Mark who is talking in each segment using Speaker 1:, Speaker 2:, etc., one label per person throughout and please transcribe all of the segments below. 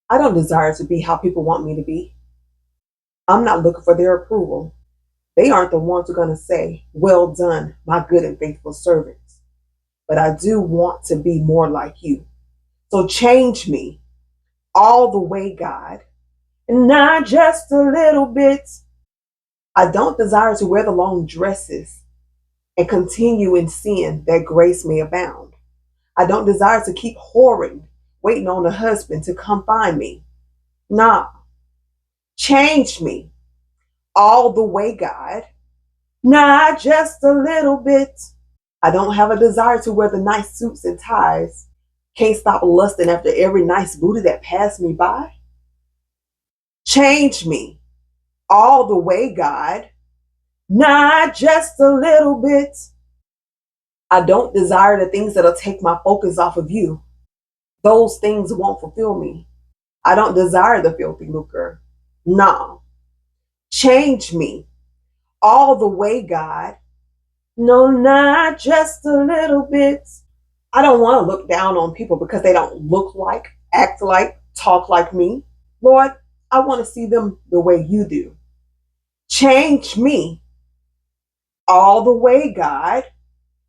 Speaker 1: I don't desire to be how people want me to be. I'm not looking for their approval. They aren't the ones who are going to say, "Well done, my good and faithful servants." But I do want to be more like you. So change me all the way, God, and not just a little bit. I don't desire to wear the long dresses and continue in sin that grace may abound. I don't desire to keep whoring, waiting on a husband to come find me. Nah, change me all the way, God, not just a little bit. I don't have a desire to wear the nice suits and ties. Can't stop lusting after every nice booty that passed me by. Change me all the way, God, not just a little bit. I don't desire the things that'll take my focus off of you. Those things won't fulfill me. I don't desire the filthy lucre. No. Change me all the way, God. No, not just a little bit. I don't want to look down on people because they don't look like, act like, talk like me. Lord, I want to see them the way you do. Change me all the way, God.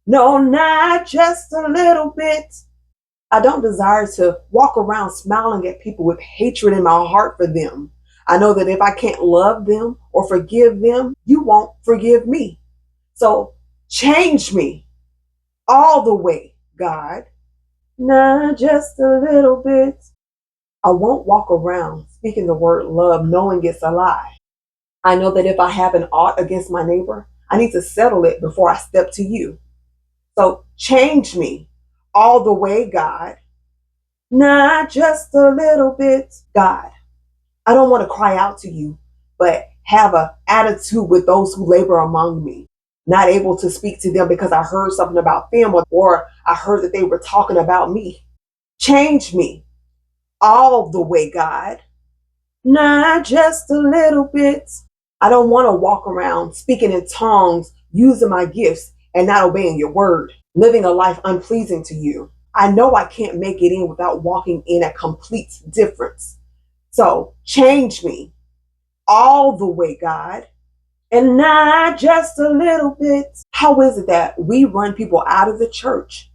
Speaker 1: No, not just a little bit. I don't desire to walk around smiling at people with hatred in my heart for them. I know that if I can't love them or forgive them, you won't forgive me. So change me all the way, God. Not just a little bit. I won't walk around speaking the word love knowing it's a lie. I know that if I have an ought against my neighbor, I need to settle it before I step to you. So change me all the way, God. Not just a little bit. God, I don't want to cry out to you, but have an attitude with those who labor among me. Not able to speak to them because I heard something about them or I heard that they were talking about me. Change me all the way, God. Not just a little bit. I don't want to walk around speaking in tongues, using my gifts, and not obeying your word, living a life unpleasing to you. I know I can't make it in without walking in a complete difference. So change me all the way, God, and not just a little bit. How is it that we run people out of the church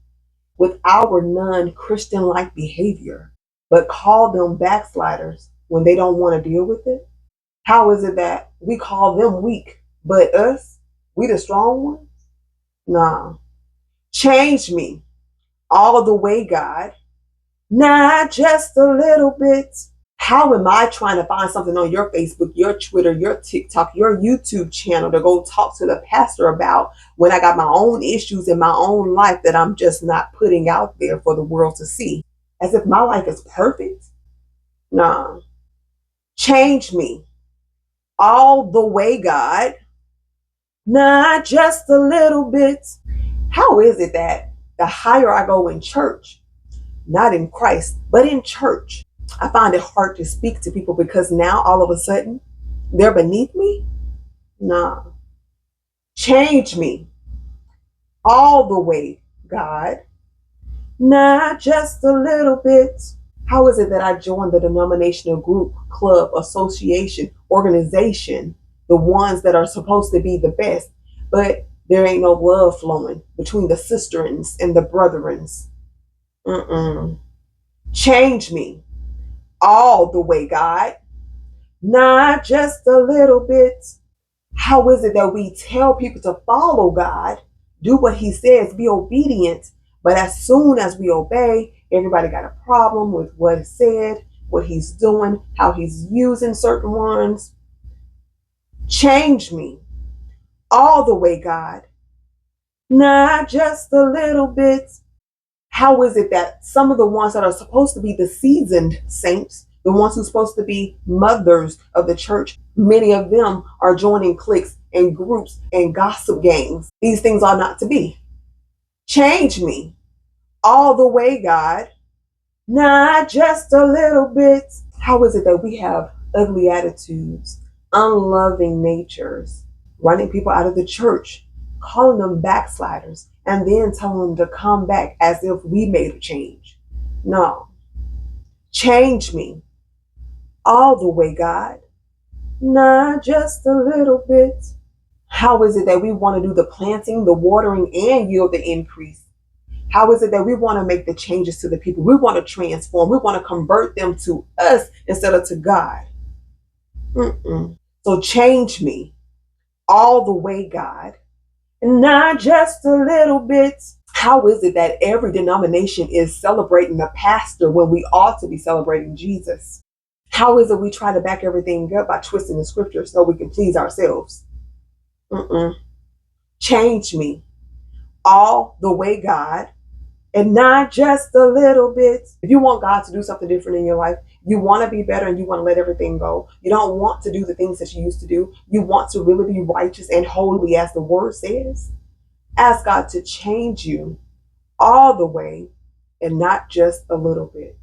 Speaker 1: with our non Christian like behavior, but call them backsliders when they don't want to deal with it? How is it that we call them weak, but us, we the strong ones? Nah. Change me all the way, God, not just a little bit. How am I trying to find something on your Facebook, your Twitter, your TikTok, your YouTube channel to go talk to the pastor about when I got my own issues in my own life that I'm just not putting out there for the world to see? As if my life is perfect? Nah. Change me all the way, God, not just a little bit. How is it that the higher I go in church, not in Christ, but in church, I find it hard to speak to people because now all of a sudden they're beneath me? Nah. Change me all the way, God, not just a little bit. How is it that I joined the denominational group, club, association, organization, the ones that are supposed to be the best, but there ain't no love flowing between the sisterins and the brethrens? Mm-mm. Change me all the way, God, not just a little bit. How is it that we tell people to follow God, do what he says, be obedient, but as soon as we obey, everybody got a problem with what he said, what he's doing, how he's using certain ones? Change me all the way, God, not just a little bit. How is it that some of the ones that are supposed to be the seasoned saints, the ones who're supposed to be mothers of the church, many of them are joining cliques and groups and gossip gangs? These things are not to be. Change me all the way, God, not just a little bit. How is it that we have ugly attitudes, unloving natures, running people out of the church, calling them backsliders, and then telling them to come back as if we made a change? No. Change me all the way, God, not just a little bit. How is it that we want to do the planting, the watering, and yield the increase? How is it that we want to make the changes to the people? We want to transform. We want to convert them to us instead of to God. So change me all the way, God, not just a little bit. How is it that every denomination is celebrating the pastor when we ought to be celebrating Jesus? How is it we try to back everything up by twisting the scripture so we can please ourselves? Change me all the way, God, and not just a little bit. If you want God to do something different in your life, you want to be better and you want to let everything go. You don't want to do the things that you used to do. You want to really be righteous and holy as the word says. Ask God to change you all the way and not just a little bit.